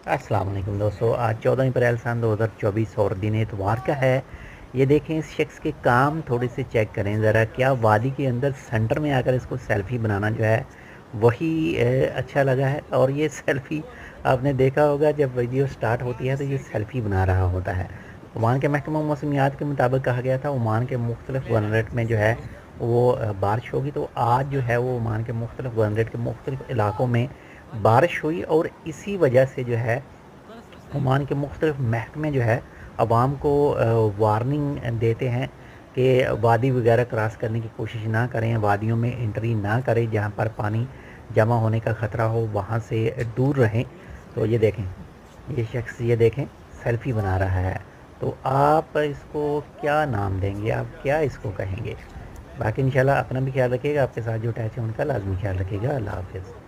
अस्सलाम वालेकुम दोस्तों, आज 14 अप्रैल सन 2024 और दिन एतवार का है। ये देखें, इस शख्स के काम थोड़े से चेक करें ज़रा। क्या वादी के अंदर सेंटर में आकर इसको सेल्फ़ी बनाना जो है वही अच्छा लगा है। और ये सेल्फ़ी आपने देखा होगा, जब वीडियो स्टार्ट होती है तो ये सेल्फ़ी बना रहा होता है। ओमान के महकमा मौसमियात के मुताबिक कहा गया था ओमान के मुख्तलिफ गवर्नरेट में जो है वो बारिश होगी। तो आज जो है वो ओमान के मुख्तलिफ गवर्नरेट के मुख्तलिफ इलाकों में बारिश हुई, और इसी वजह से जो है ओमान के मुख्तलिफ महकमे जो है आवाम को वार्निंग देते हैं कि वादी वगैरह क्रॉस करने की कोशिश ना करें, वादियों में एंट्री ना करें, जहाँ पर पानी जमा होने का ख़तरा हो वहाँ से दूर रहें। तो ये देखें, ये शख्स ये देखें सेल्फ़ी बना रहा है। तो आप इसको क्या नाम देंगे, आप क्या इसको कहेंगे? बाकी इंशाल्लाह अपना भी ख्याल रखिएगा, आपके साथ जो टैच है उनका लाजमी ख्याल रखिएगा। अल्लाह हाफ़िज़।